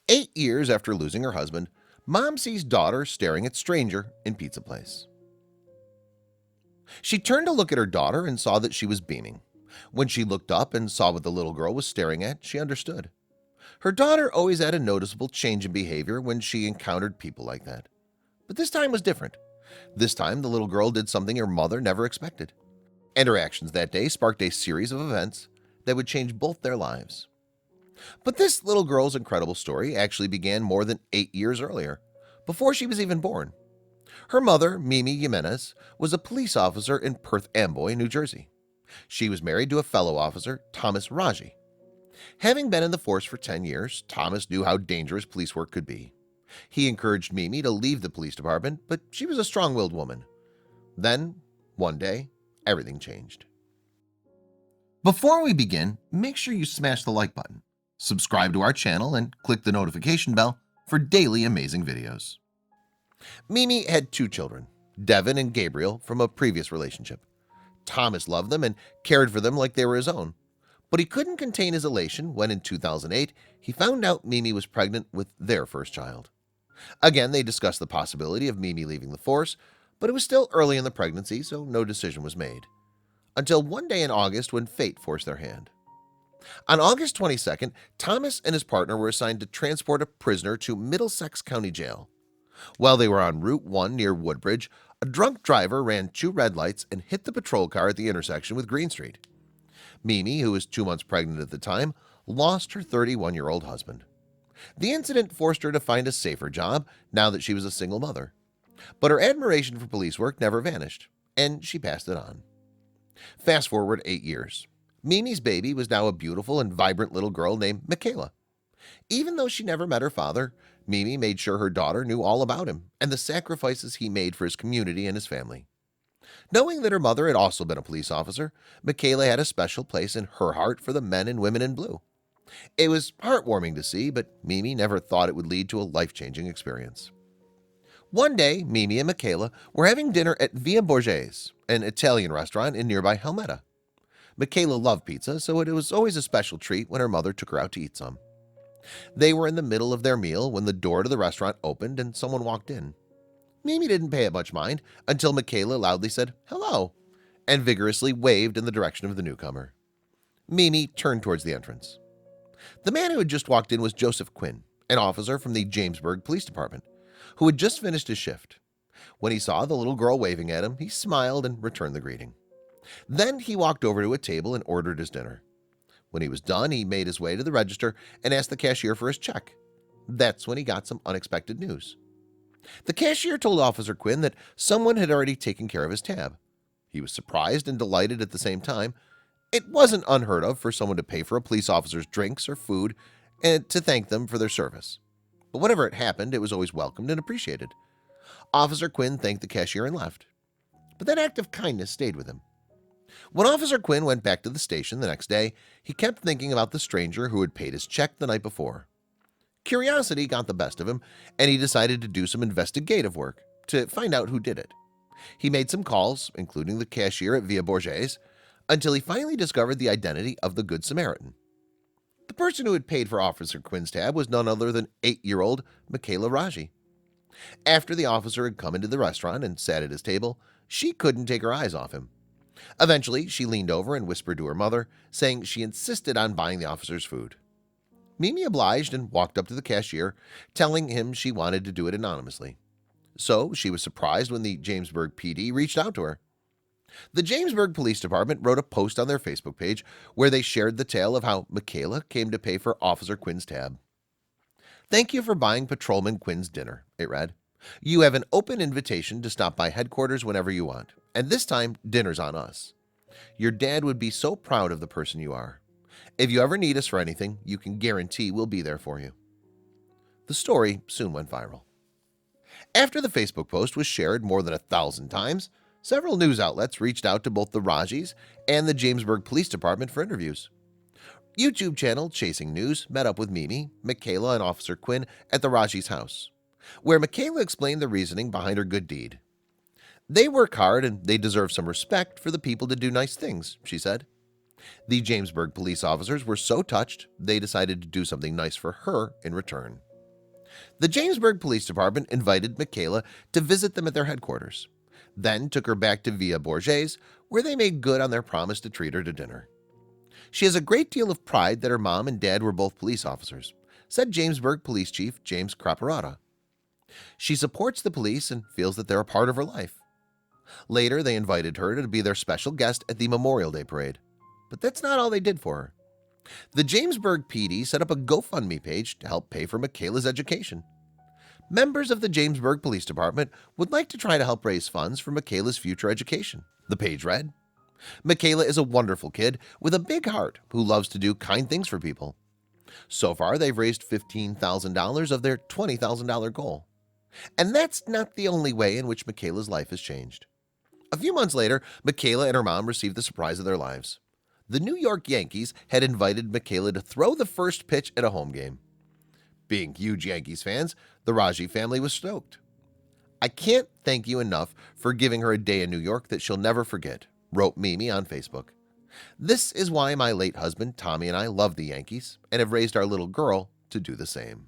8 years after losing her husband, mom sees daughter staring at stranger in pizza place. She turned to look at her daughter and saw that she was beaming. When she looked up and saw what the little girl was staring at, she understood. Her daughter always had a noticeable change in behavior when she encountered people like that. But this time was different. This time the little girl did something her mother never expected. And her actions that day sparked a series of events that would change both their lives. But this little girl's incredible story actually began more than 8 years earlier, before she was even born. Her mother, Mimi Jimenez, was a police officer in Perth Amboy, New Jersey. She was married to a fellow officer, Thomas Raji. Having been in the force for 10 years, Thomas knew how dangerous police work could be. He encouraged Mimi to leave the police department, but she was a strong-willed woman. Then, one day, everything changed. Before we begin, make sure you smash the like button, subscribe to our channel, and click the notification bell for daily amazing videos. Mimi had 2 children, Devin and Gabriel, from a previous relationship. Thomas loved them and cared for them like they were his own. But he couldn't contain his elation when in 2008 he found out Mimi was pregnant with their first child. Again, they discussed the possibility of Mimi leaving the force, but it was still early in the pregnancy, so no decision was made. Until one day in August when fate forced their hand. On August 22nd, Thomas and his partner were assigned to transport a prisoner to Middlesex County Jail. While they were on Route 1 near Woodbridge, a drunk driver ran 2 red lights and hit the patrol car at the intersection with Green Street. Mimi, who was 2 months pregnant at the time, lost her 31-year-old husband. The incident forced her to find a safer job now that she was a single mother. But her admiration for police work never vanished, and she passed it on. Fast forward 8 years. Mimi's baby was now a beautiful and vibrant little girl named Michaela. Even though she never met her father, Mimi made sure her daughter knew all about him and the sacrifices he made for his community and his family. Knowing that her mother had also been a police officer, Michaela had a special place in her heart for the men and women in blue. It was heartwarming to see, but Mimi never thought it would lead to a life-changing experience. One day, Mimi and Michaela were having dinner at Via Borghese, an Italian restaurant in nearby Helmetta. Michaela loved pizza, so it was always a special treat when her mother took her out to eat some. They were in the middle of their meal when the door to the restaurant opened and someone walked in. Mimi didn't pay it much mind until Michaela loudly said, "Hello," and vigorously waved in the direction of the newcomer. Mimi turned towards the entrance. The man who had just walked in was Joseph Quinn, an officer from the Jamesburg Police Department, who had just finished his shift. When he saw the little girl waving at him, he smiled and returned the greeting. Then he walked over to a table and ordered his dinner. When he was done, he made his way to the register and asked the cashier for his check. That's when he got some unexpected news. The cashier told Officer Quinn that someone had already taken care of his tab. He was surprised and delighted at the same time. It wasn't unheard of for someone to pay for a police officer's drinks or food and to thank them for their service. But whenever it happened, it was always welcomed and appreciated. Officer Quinn thanked the cashier and left. But that act of kindness stayed with him. When Officer Quinn went back to the station the next day, he kept thinking about the stranger who had paid his check the night before. Curiosity got the best of him, and he decided to do some investigative work to find out who did it. He made some calls, including the cashier at Via Borghese, until he finally discovered the identity of the Good Samaritan. The person who had paid for Officer Quinn's tab was none other than 8-year-old Michaela Raji. After the officer had come into the restaurant and sat at his table, she couldn't take her eyes off him. Eventually, she leaned over and whispered to her mother, saying she insisted on buying the officer's food. Mimi obliged and walked up to the cashier, telling him she wanted to do it anonymously. So she was surprised when the Jamesburg PD reached out to her. The Jamesburg Police Department wrote a post on their Facebook page where they shared the tale of how Michaela came to pay for Officer Quinn's tab. "Thank you for buying Patrolman Quinn's dinner," it read. "You have an open invitation to stop by headquarters whenever you want, and this time dinner's on us. Your dad would be so proud of the person you are. If you ever need us for anything, you can guarantee we'll be there for you." The story soon went viral. After the Facebook post was shared more than 1,000 times, several news outlets reached out to both the Rajis and the Jamesburg Police Department for interviews. YouTube channel Chasing News met up with Mimi, Michaela, and Officer Quinn at the Raji's house, where Michaela explained the reasoning behind her good deed. "They work hard and they deserve some respect for the people to do nice things," she said. The Jamesburg police officers were so touched, they decided to do something nice for her in return. The Jamesburg Police Department invited Michaela to visit them at their headquarters, then took her back to Via Borghese, where they made good on their promise to treat her to dinner. She has a great deal of pride that her mom and dad were both police officers, said Jamesburg Police Chief James Craparata. She supports the police and feels that they're a part of her life. Later, they invited her to be their special guest at the Memorial Day Parade. But that's not all they did for her. The Jamesburg PD set up a GoFundMe page to help pay for Michaela's education. Members of the Jamesburg Police Department would like to try to help raise funds for Michaela's future education. The page read, "Michaela is a wonderful kid with a big heart who loves to do kind things for people. So far, they've raised $15,000 of their $20,000 goal. And that's not the only way in which Michaela's life has changed." A few months later, Michaela and her mom received the surprise of their lives. The New York Yankees had invited Michaela to throw the first pitch at a home game. Being huge Yankees fans, the Raji family was stoked. "I can't thank you enough for giving her a day in New York that she'll never forget," wrote Mimi on Facebook. "This is why my late husband Tommy and I love the Yankees and have raised our little girl to do the same."